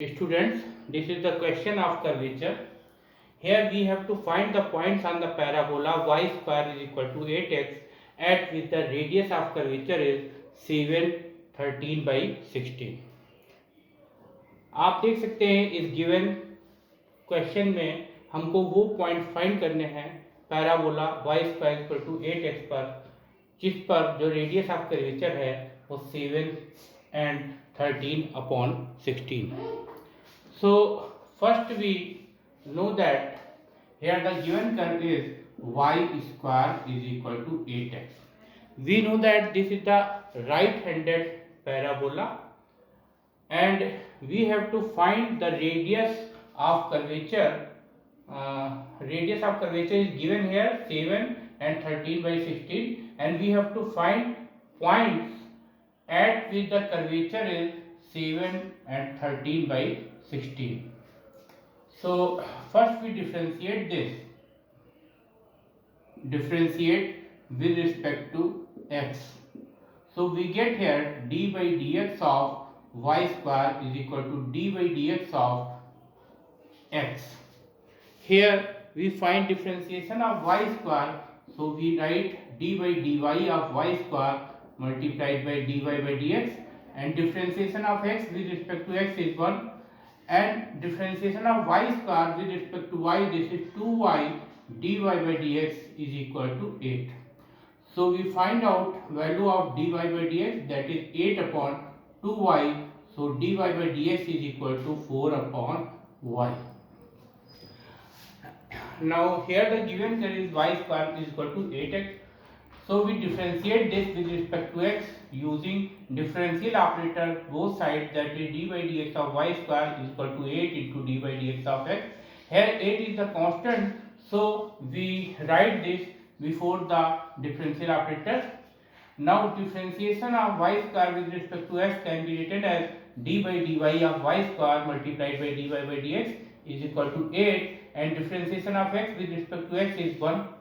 Students, this is the question of curvature. Here we have to find the points on the parabola y square is equal to 8x at which the radius of curvature is 7 13 by 16. आप देख सकते हैं इस given question में हमको वो point find करने हैं parabola y square equal to 8x पर जिस पर जो रेडियस ऑफ कर्वेचर है वो 7 and 13 upon 16. So first we know that here the given curve is y square is equal to 8x. We know that this is the right-handed parabola and we have to find the radius of curvature. Radius of curvature is given here 7 and 13 by 16 and we have to find points at which the curvature is 7 and 13 by 16. So first we differentiate this. Differentiate with respect to x. So we get here d by dx of y square is equal to d by dx of x. Here we find differentiation of y square. So we write d by dy of y square multiplied by dy by dx, and differentiation of x with respect to x is 1, and differentiation of y square with respect to y, this is 2y dy by dx is equal to 8. So we find out value of dy by dx, that is 8 upon 2y. So dy by dx is equal to 4 upon y. Now here the given curve is y square is equal to 8x. So we differentiate this with respect to x using differential operator both sides, that is d by dx of y square is equal to 8 into d by dx of x. Here 8 is the constant, so we write this before the differential operator. Now differentiation of y square with respect to x can be written as d by dy of y square multiplied by dy by dx is equal to 8, and differentiation of x with respect to x is 1.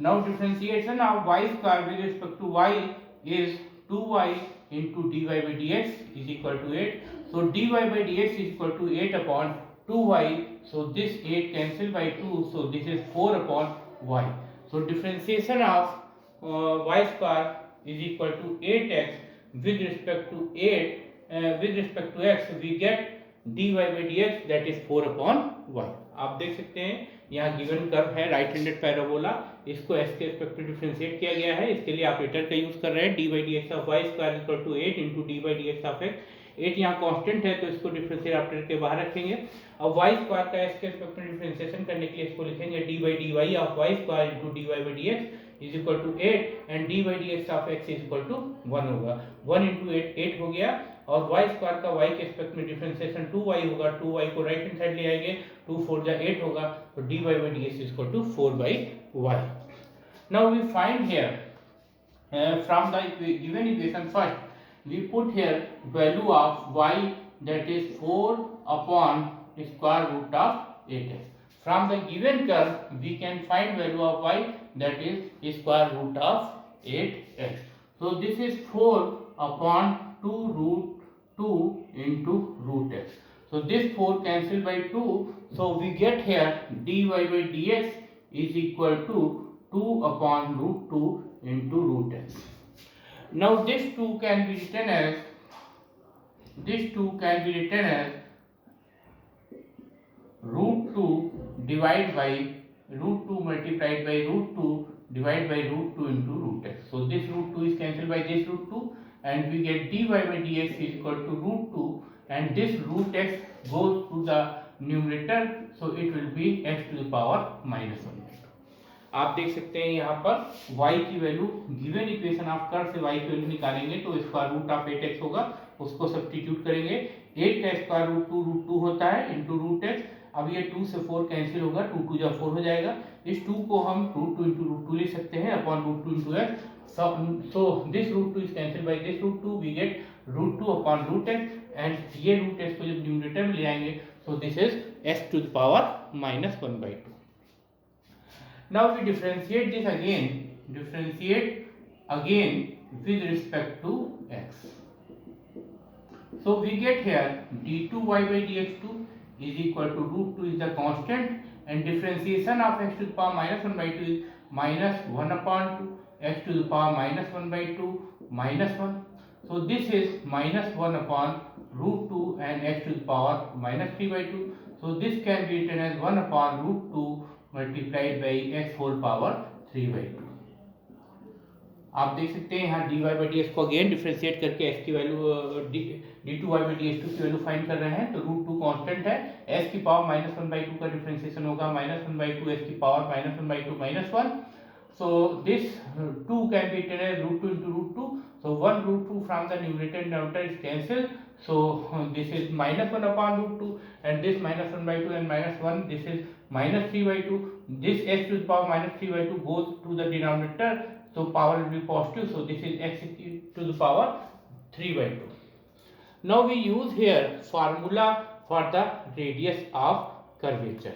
Now differentiation of y square with respect to y is 2y into dy by dx is equal to 8. So dy by dx is equal to 8 upon 2y. So this 8 cancel by 2. So this is 4 upon y. So differentiation of y square is equal to 8x with respect to 8 with respect to x we get dy by dx, that is 4 upon y. आप देख सकते हैं यहाँ given curve है right handed parabola, इसको x के respect में differentiate किया गया है, इसके लिए ऑपरेटर का यूज कर रहे हैं D by D X of Y square equal to 8 into D by D X of X. 8 यहाँ कांस्टेंट है तो इसको डिफरेंशियल ऑपरेटर के बाहर रखेंगे. अब वाई स्क्वायर का x के रिस्पेक्ट में डिफरेंशिएशन करने के लिए इसको लिखेंगे D by D Y of Y square into D Y by D X is equal to 8 and D by D X of X is equal to 1 होगा. 1 into 8 हो गया, और y स्क्वायर का y के रिस्पेक्ट में differentiation 2y होगा, 2y को right hand side ले आएंगे, 2 4 जा 8 होगा, तो dy by dx is equal to 4 by y. Now we find here from the given equation, first we put here value of y, that is 4 upon square root of 8x. From the given curve we can find value of y, that is square root of 8x. So this is 4 upon 2 root 2 into root x. So this 4 cancel by 2. So we get here dy by dx is equal to 2 upon root 2 into root x. Now this 2 can be written as root 2 divided by root 2 multiplied by root 2 divided by root 2 into root x. So this root 2 is cancelled by this root 2 and we get dy by dx is equal to root 2, and this root x goes to the numerator, so it will be x to the power minus 1. आप देख सकते हैं यहाँ पर y की value given equation of curve से y की value निकालेंगे तो स्क्वायर रूट ऑफ 8x होगा, उसको सब्स्टिट्यूट करेंगे. 8 का स्क्वायर रूट 2 होता है इंटू रूट x. अब ये 2 से 4 कैंसिल होगा, 2 2 जा 4 हो जाएगा. इस 2 को हम रूट 2 इंटू रूट 2 ले सकते हैं upon root 2 into x. So this root 2 is cancelled by this root 2, we get root 2 upon root x, and ये root x को जब न्यूमरेटर में ले आएंगे so this is x to the power minus 1 by 2. Now we differentiate this again with respect to x. So we get here d2y by dx2 is equal to root 2 is the constant, and differentiation of x to the power minus 1 by 2 is minus 1 upon 2, x to the power minus 1 by 2 minus 1. So this is minus 1 upon root 2 and x to the power minus 3 by 2. So this can be written as 1 upon root 2 multiplied by x whole power 3 by 2. आप देख सकते हैं यहाँ dy by dx को again differentiate करके x की value d2y by dx2 की value find कर रहे हैं। तो रूट 2 कांस्टेंट है, x की पावर माइनस 1 बाई 2 का डिफ्रेंशिएशन होगा माइनस 1 बाई 2 x की power minus 1 by 2 minus 1. So this 2 can be written as root 2 into root 2. So 1 root 2 from the numerator and denominator is cancelled. So this is minus 1 upon root 2, and this minus 1 by 2 and minus 1, this is minus 3 by 2. This x to the power minus 3 by 2 goes to the denominator, so power will be positive. So this is x to the power 3 by 2. Now we use here formula for the radius of curvature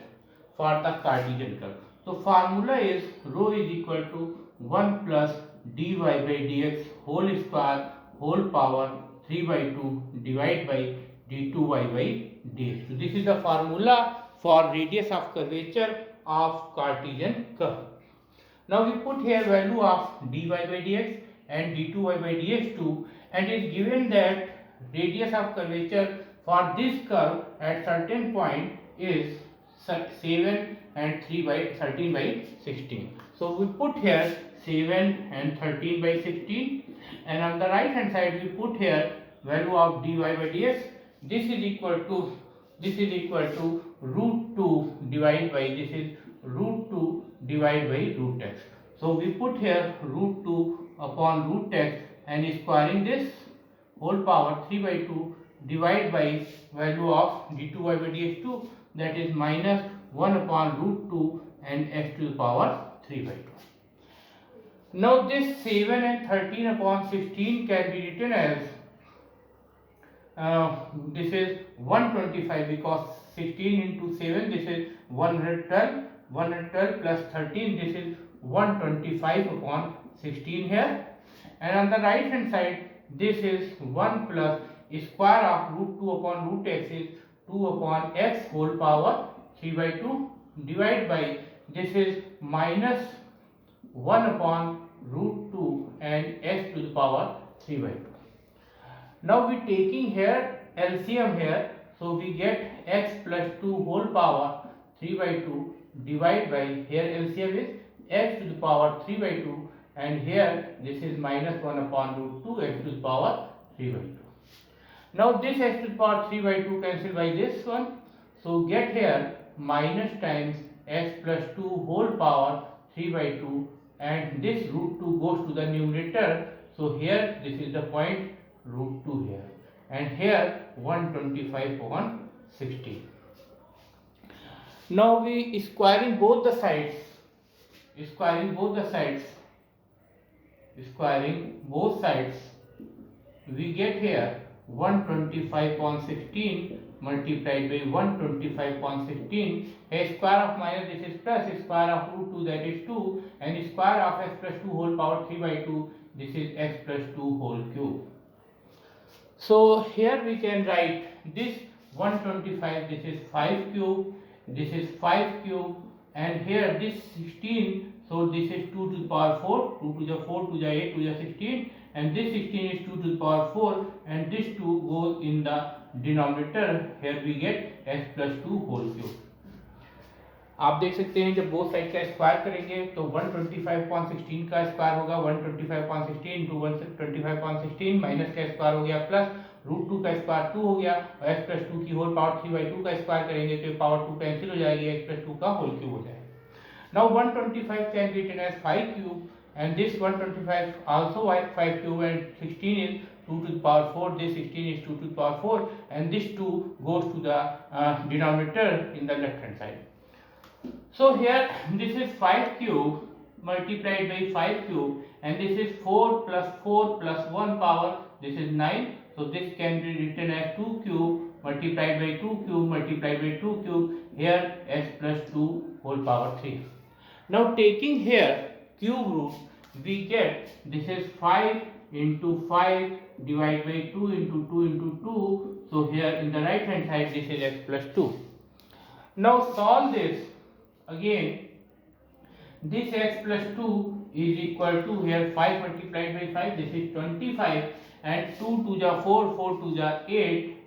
for the Cartesian curve. So formula is rho is equal to 1 plus dy by dx whole square whole power 3 by 2 divided by d2y by dx. So this is the formula for radius of curvature of Cartesian curve. Now we put here value of dy by dx and d2y by dx2, and it is given that radius of curvature for this curve at certain point is 7 and 3 by 13 by 16. So we put here 7 and 13 by 16, and on the right hand side we put here value of dy by dx. This is equal to root 2 divided by, this is root 2 divided by root x. So we put here root 2 upon root x and squaring this whole power 3 by 2 divided by value of d2y by dx2, that is minus 1 upon root 2 and x to the power 3 by 2. Now this 7 and 13 upon 16 can be written as this is 125, because 16 into 7, this is 112, 112 plus 13, this is 125 upon 16 here, and on the right hand side this is 1 plus square of root 2 upon root x is 2 upon x whole power 3 by 2 divided by, this is minus 1 upon root 2 and x to the power 3 by 2. Now we taking here LCM here, so we get x plus 2 whole power 3 by 2 divided by, here LCM is x to the power 3 by 2, and here this is minus 1 upon root 2 x to the power 3 by 2. Now this x to the power 3 by 2 cancelled by this one, so get here minus times x plus 2 whole power 3 by 2, and this root 2 goes to the numerator, so here this is the point root 2 here, and here 125 upon 16. Now we squaring both the sides, we get here 125 upon 16 multiplied by 125 upon 16, a square of minus, this is plus square of root 2, that is 2, and square of x plus 2 whole power 3 by 2, this is x plus 2 whole cube. So here we can write this 125, this is 5 cube, this is 5 cube, and here this 16, so this is 2 to the power 4, 2 to the 4 to the 8 to the 16, and this 16 is 2 to the power 4, and this 2 goes in the denominator, here we get x plus 2 whole cube. आप देख सकते हैं जब both side का square करेंगे तो 125/16 का square होगा 125/16 इंटू 125/16 माइनस का स्क्वायर हो गया प्लस रूट 2 का स्क्वायर 2 हो गया और x प्लस 2 की होल पावर 3/2 का स्क्वायर करेंगे तो पावर 2 कैंसिल हो जाएगी, x प्लस 2 का होल क्यूब हो जाएगा. Now 125 can be written as 5 cube, and this 125 also 5 cube, and 16 is 2 to the power 4, this 16 is 2 to the power 4, and this 2 goes to the denominator in the left hand side. So here this is 5 cube multiplied by 5 cube, and this is 4 plus 1 power, this is 9. So this can be written as 2 cube multiplied by 2 cube multiplied by 2 cube, here x plus 2 whole power 3. Now taking here cube root, we get this is 5 into 5 divide by 2 into 2 into 2. So here in the right hand side this is x plus 2. Now solve this again. This x plus 2 is equal to here 5 multiplied by 5, this is 25, and 2 2 ja 4, 4 2 ja 8.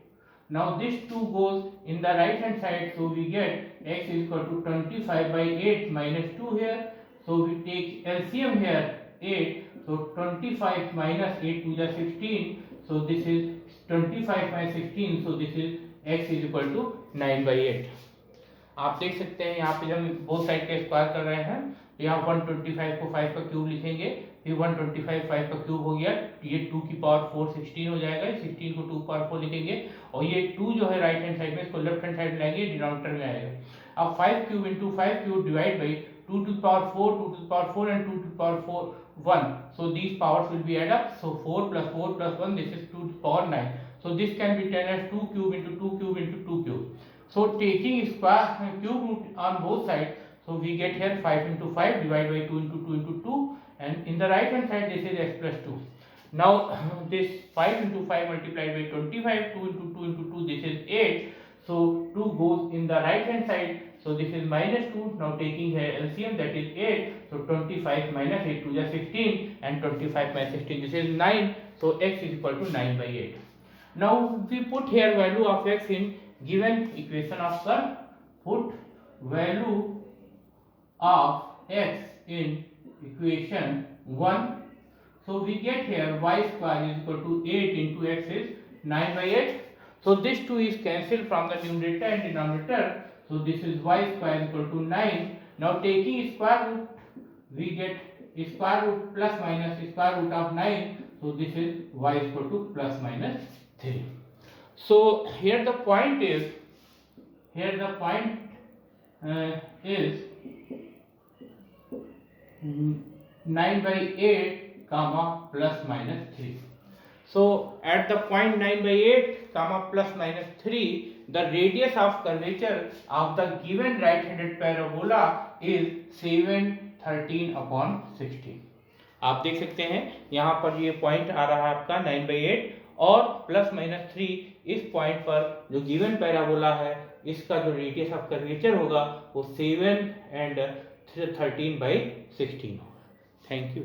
Now this 2 goes in the right hand side, so we get x is equal to 25 by 8 minus 2 here. So we take LCM here 8, so 25 minus 8 2 ja 16, so this is 25 minus 16, so this is x is equal to 9 by 8. आप देख सकते हैं यहाँ पे जब हम both side का square कर रहे हैं, यहाँ 125 को 5 का क्यूब लिखेंगे, फिर 125 5 का क्यूब हो गया, ये 2 की पावर 4 16 हो जाएगा, 16 को 2 पावर 4 लिखेंगे, और ये 2 जो है राइट हैंड साइड में, इसको लेफ्ट हैंड साइड लाएंगे, डिनोमिनेटर में आएगा। अब 5 cube into 5 cube divide by 2 to the power 4, 2 to the power 4 and 2 to the power 4, 1. So these powers will be add up. So 4 plus 1, this is 2 to the power 9. So this can be written as 2 cube into 2 cube into 2 cube. So taking square cube root on both sides, so we get here 5 into 5 divided by 2 into 2 into 2, and in the right hand side this is x plus 2. Now this 5 into 5 multiplied by 25, 2 into 2 into 2, this is 8. So 2 goes in the right hand side, so this is minus 2. Now taking here LCM, that is 8, so 25 minus 8 2 is 16, and 25 minus 16, this is 9. So x is equal to 9 by 8. Now we put here value of x in given equation of curve. Put value of x in equation 1. So we get here y square is equal to 8 into x is 9 by 8. So this 2 is cancelled from the numerator and denominator. So this is y square equal to 9. Now taking square root, we get square root plus minus square root of 9. So this is y equal to plus minus 3. So here the point is, is 9 by 8 comma plus minus 3. So at the point 9 by 8 comma plus minus 3, the radius of curvature of the given right-handed parabola is 713 upon 16. आप देख सकते हैं यहाँ पर ये point आ रहा है आपका 9 by 8 और प्लस माइनस 3, इस पॉइंट पर जो गिवन पैराबोला है इसका जो रेडियस ऑफ कर्वेचर होगा वो 7 and 13 by 16 होगा। Thank you.